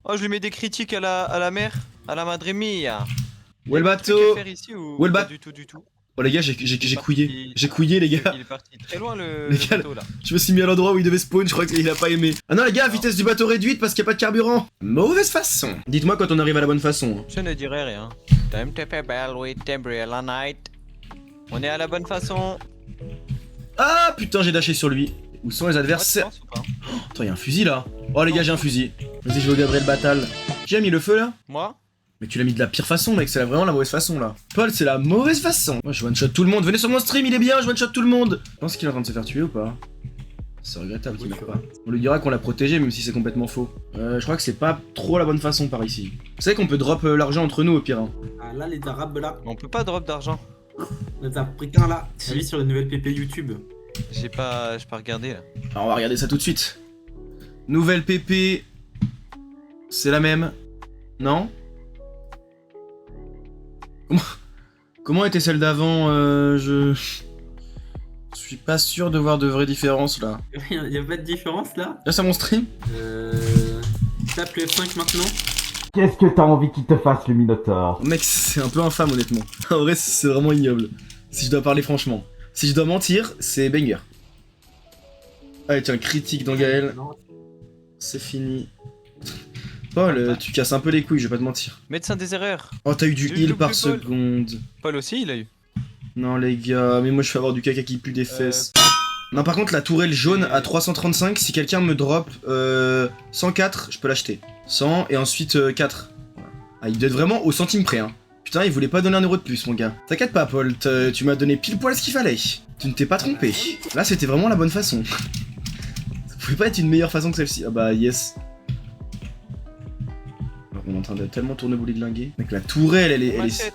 Oh, je lui mets des critiques à la mer, à la madre mia. Où est le Il y a des trucs à bateau? faire ici ou Où est le pas bateau? du tout, du tout. Oh les gars, j'ai Il est couillé. parti- J'ai couillé les gars. Il est parti très loin Les le gars, bateau là. je me suis mis à l'endroit où il devait spawn, je crois qu'il a pas aimé. Ah non les gars, Non. vitesse du bateau réduite parce qu'il n'y a pas de carburant. Mauvaise façon. Dites-moi quand on arrive à la bonne façon. Je ne dirai rien. Time to pay bell with Tembriella Night. On est à la bonne façon. Ah putain, j'ai dashé sur lui. Où sont les adversaires? Ouais, tu penses ou pas Attends, y'a un fusil là. Oh les gars, j'ai un fusil. Vas-y, je vais au Gabriel Battal. Qui a mis le feu là? Moi? Mais tu l'as mis de la pire façon, mec, c'est vraiment la mauvaise façon là. Paul, c'est la mauvaise façon. Moi, je one-shot tout le monde. Venez sur mon stream, il est bien, je one-shot tout le monde. Je pense qu'il est en train de se faire tuer ou pas? C'est regrettable qu'il meurt pas. On lui dira qu'on l'a protégé, même si c'est complètement faux. Je crois que c'est pas trop la bonne façon par ici. Vous savez qu'on peut drop l'argent entre nous au pire. Hein. Ah là, les arabes là, On peut pas drop d'argent. les africains là. J'ai vu sur la nouvelle PP YouTube. J'ai pas regardé là. Alors, on va regarder ça tout de suite. Nouvelle PP. C'est la même. Non? Comment était celle d'avant? Je suis pas sûr de voir de vraies différences là. Y'a pas de différence là. Là, c'est mon stream? Tape le F5 maintenant. Qu'est-ce que t'as envie qu'il te fasse, le Minotaure? Mec, c'est un peu infâme honnêtement. En vrai, c'est vraiment ignoble. Si je dois parler franchement. Si je dois mentir, c'est banger. Allez, tiens, critique dans Gaël. Non. C'est fini. Paul, tu casses un peu les couilles, je vais pas te mentir. Médecin des erreurs. Oh, t'as eu du Du heal double par de Paul. seconde. Paul aussi, il a eu. Non, les gars, mais moi je fais avoir du caca qui pue des fesses. Non, par contre, la tourelle jaune à 335, si quelqu'un me drop 104, je peux l'acheter. 100 et ensuite 4. Voilà. Ah, il doit être vraiment au centime près, hein. Putain, il voulait pas donner 1 euro de plus, mon gars. T'inquiète pas, Paul, tu m'as donné pile poil ce qu'il fallait. Tu ne t'es pas trompé. Là, c'était vraiment la bonne façon. Ça pouvait pas être une meilleure façon que celle-ci. Ah bah, yes. Alors, on est en train de tellement tourner boulet de linguer. Mec, la tourelle, elle est... Machette,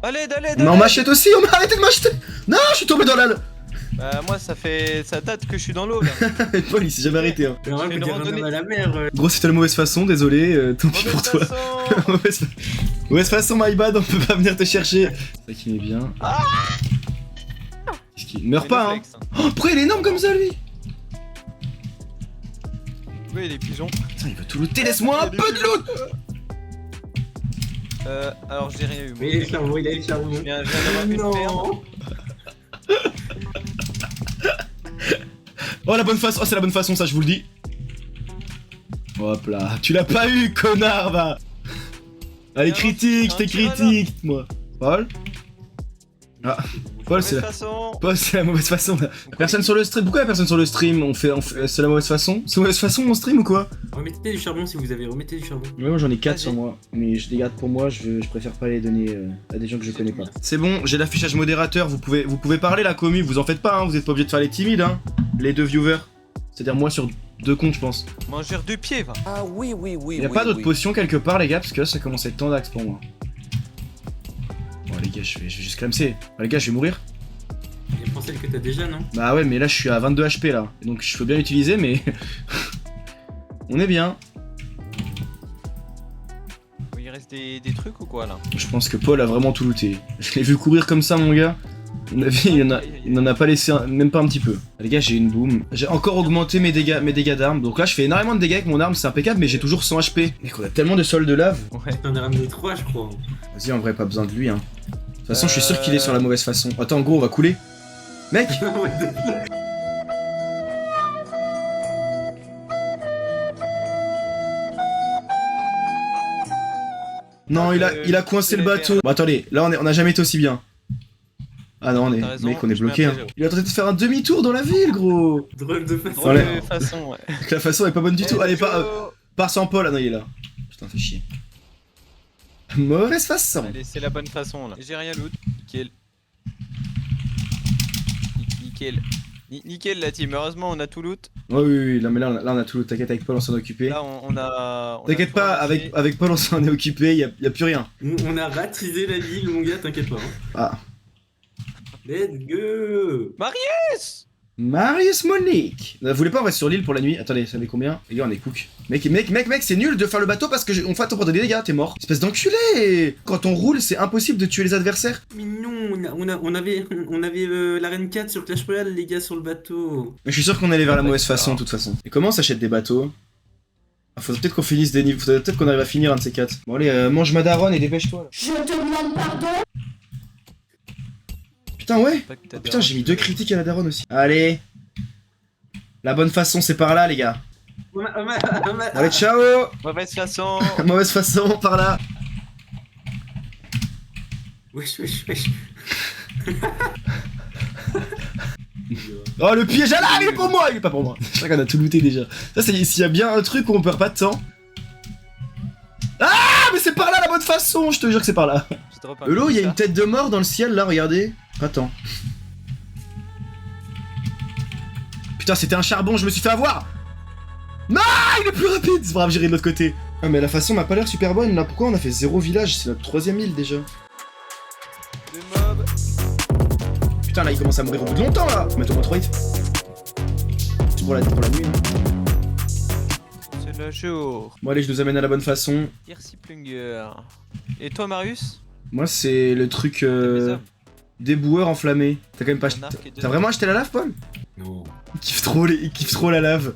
Allez, allez, Mais on m'achète aussi, on m'a arrêté de m'acheter. Non, je suis tombé dans la... Bah moi ça date que je suis dans l'eau là. Paul, il s'est jamais arrêté, hein. Mais on Fais peut une dire un randonnée. homme à la mer. Gros, c'était la mauvaise façon, désolé, tant pis pour toi. Mauvaise façon. Mauvaise façon, my bad, on peut pas venir te chercher. C'est ça qui m'est bien. Qu'est-ce qu'il meurt Mais pas, le hein. flex, hein. Oh, pourquoi il est énorme comme ça, lui? Oui, les pigeons. Putain, il veut tout looter, laisse-moi un peu de loot. Alors j'ai rien eu. moi. Mais il a le charbon, il a le charbon. Je viens d'avoir une ferme. Non. Oh, la bonne façon, oh, c'est la bonne façon, ça, je vous le dis. Hop là, tu l'as pas eu, connard, va. Allez, Non, critique, non, t'es tu vas critique, moi. Paul? Ah, Paul, Mauvaise c'est la... façon. Paul, c'est la mauvaise façon. Personne sur le stream. Pourquoi y'a personne sur le stream? C'est la mauvaise façon? C'est la mauvaise façon mon stream ou quoi? Remettez du charbon si vous avez, remettez du charbon. Ouais, moi j'en ai 4 Vas-y. sur moi, mais je les garde pour moi, je préfère pas les donner à des gens que je connais pas. C'est bon, j'ai l'affichage modérateur, vous pouvez parler la commu, vous en faites pas, hein, vous êtes pas obligé de faire les timides, hein, les deux viewers. C'est-à-dire moi sur 2 comptes, je pense. Manger du pied, va. Ah oui, oui, oui. Y'a pas d'autres potions quelque part, les gars, parce que là ça commence à être tendax pour moi. Bon, les gars, je vais juste clamser. Oh, les gars, je vais mourir. Il prend celle que t'as déjà, non? Bah ouais, mais là je suis à 22 HP là, donc je peux bien l'utiliser, mais. On est bien. Il reste des trucs ou quoi là? Je pense que Paul a vraiment tout looté. Je l'ai vu courir comme ça, mon gars. À mon avis, il n'en a pas laissé même pas un petit peu. Les gars, j'ai une boom. J'ai encore augmenté mes dégâts d'armes. Donc là, je fais énormément de dégâts avec mon arme, c'est impeccable, mais j'ai toujours 100 HP. Mec, on a tellement de soldes de lave. Ouais. T'en as ramené 3, je crois. Vas-y, en vrai, pas besoin de lui, hein. De toute façon, je suis sûr qu'il est sur la mauvaise façon. Attends, gros, on va couler. Mec! Non, il a coincé le bateau. Bon, attendez, là, on a jamais été aussi bien. Ah non, T'as raison, mec, on est je mets un bloqué, hein. piège. Il a tenté de faire un demi-tour dans la ville, gros. Drôle de façon. Drôle Allez. de façon, ouais. La façon est pas bonne du tout. Eh, Allez, Joe. pars sans Paul. Ah non, il est là. Putain, fais chier. Mauvaise façon. Allez, c'est la bonne façon là. J'ai rien loot. Nickel. Nickel. Nickel la team. Heureusement, on a tout loot. Oh, oui, oui, là, mais là, on a tout. T'inquiète, avec Paul, on s'en est occupé. Là, on a. T'inquiète pas, avec Paul, on s'en est occupé. Y a plus rien. On a ratisé la ville, mon gars, t'inquiète pas. Hein. Ah. Let's go. Marius. Marius Monique. Vous voulez pas on reste sur l'île pour la nuit? Attendez, ça fait combien? Les gars, on est cook. Mec, c'est nul de faire le bateau parce que on fait t'en des dégâts, t'es mort. Espèce d'enculé. Quand on roule, c'est impossible de tuer les adversaires. Mais non, on avait la reine 4 sur Clash Royale, les gars, sur le bateau. Mais je suis sûr qu'on allait vers la mauvaise façon, de toute façon. Et comment on s'achète des bateaux? Faudrait peut-être qu'on finisse des niveaux, faudrait peut-être qu'on arrive à finir un de ces 4. Bon allez, mange ma daronne et dépêche-toi là. Je te demande pardon. Putain ouais. Pas que t'as Putain j'ai mis 2 critiques à la daronne aussi. Allez. La bonne façon c'est par là les gars. Allez ciao. Mauvaise façon. Mauvaise façon par là. Wesh. Oh le piège à la il est pour moi, il est pas pour moi. Je crois qu'on a tout looté déjà. Ça c'est s'il y a bien un truc où on perd pas de temps. Ah mais c'est par là la bonne façon, je te jure que c'est par là. Je drop un Hello, coup, il y a ça. une tête de mort dans le ciel là, regardez. Attends. Putain, c'était un charbon, je me suis fait avoir. Non, il est plus rapide. C'est pas grave, j'irai de l'autre côté. Ah mais la façon m'a pas l'air super bonne là. Pourquoi on a fait 0 village? C'est notre 3ème île déjà. Le mob. Putain là il commence à mourir au bout de longtemps là. Mets au moins 3 hits. C'est pour la nuit. Hein. C'est le jour. Bon allez, je nous amène à la bonne façon. Irsi Plunger. Et toi, Marius? Moi c'est le truc Les hommes. déboueur enflammé. T'as quand même pas Un arc et deux T'as vraiment acheté la lave Paul? Non. Il kiffe trop la lave.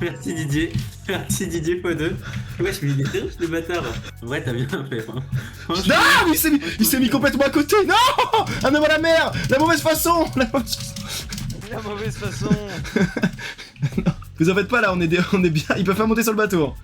Merci Didier. Merci Didier x2. Ouais, je me dis des le bâtard. Ouais, t'as bien fait. Hein. Non, mais il s'est mis complètement à côté. Non, un homme à la mer. La mauvaise façon. La mauvaise façon. La mauvaise façon. Vous en faites pas là, on est bien. Ils peuvent pas monter sur le bateau. Hein.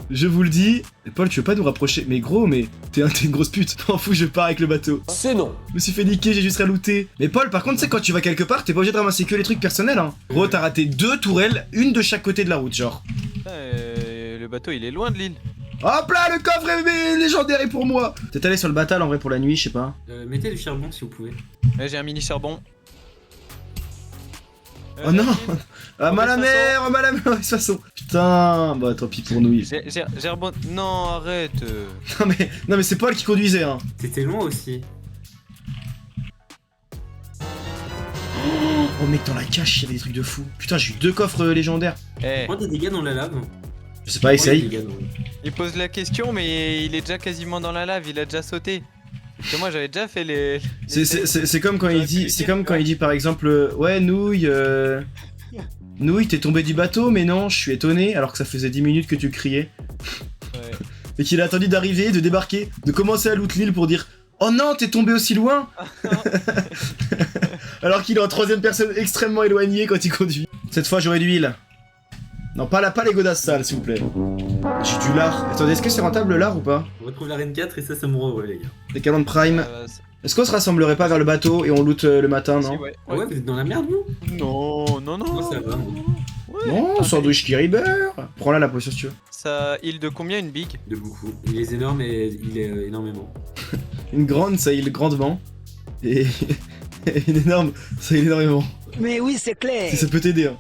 Je vous le dis. Paul, tu veux pas nous rapprocher? Mais gros, mais t'es une grosse pute. M'en fous, je pars avec le bateau. C'est non. Je me suis fait niquer, j'ai juste à looter. Mais Paul, par contre, tu sais, quand tu vas quelque part, t'es pas obligé de ramasser que les trucs personnels. Hein. Gros, t'as raté 2 tourelles, une de chaque côté de la route, genre. Putain, le bateau, il est loin de l'île. Hop là, le coffre est légendaire est pour moi. Peut-être aller sur le batal en vrai pour la nuit, je sais pas. Mettez du charbon si vous pouvez. Ouais, j'ai un mini charbon. Oh non. Ah, Mauvaise mal à mer, oh, mal à mer, de toute façon. Putain, bah tant pis pour nous. J'ai rebondi. Non, arrête. Non mais c'est Paul qui conduisait, hein. T'étais loin aussi. Oh mec, dans la cache, il y avait des trucs de fou. Putain, j'ai eu 2 coffres légendaires. Eh, Prends des dégâts dans la lave. Je sais pas, Prends des essaye. dégâts dans- il pose la question, mais il est déjà quasiment dans la lave, il a déjà sauté. Parce que moi, j'avais déjà fait les. C'est comme quand il J'aurais pu dit, le c'est dire, comme quoi. quand il dit par exemple, ouais nouille, nouille, t'es tombé du bateau, mais non, je suis étonné, alors que ça faisait 10 minutes que tu criais. Ouais. Et qu'il a attendu d'arriver, de débarquer, de commencer à loot l'île pour dire, oh non, t'es tombé aussi loin. Alors qu'il est en 3ème personne extrêmement éloignée quand il conduit. Cette fois, j'aurai de l'huile. Non, pas les godasses sales, s'il vous plaît. J'ai du lard. Attendez, est-ce que c'est rentable le lard ou pas? On retrouve l'arène 4 et ça me ouais, les gars. Les calendes prime. C'est- Est-ce qu'on se rassemblerait pas vers le bateau et on loot le matin, si, non? ouais. Ah ouais, vous êtes dans la merde, vous? Non, non, non. Moi, ça va. moi. Ouais, Non, pareil. sandwich Kiriber. Prends là la potion si tu veux. Ça île de combien une big? De beaucoup. Il est énorme et il est énormément. Une grande, ça île grandement. Et une énorme, ça île énormément. Mais oui, c'est clair. Si ça peut t'aider, hein.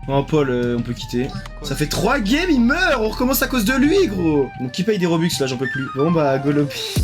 Oh Paul, on peut quitter. Ça fait 3 games, il meurt. On recommence à cause de lui, gros. Donc qui paye des Robux là, j'en peux plus. Bon bah, Golopi.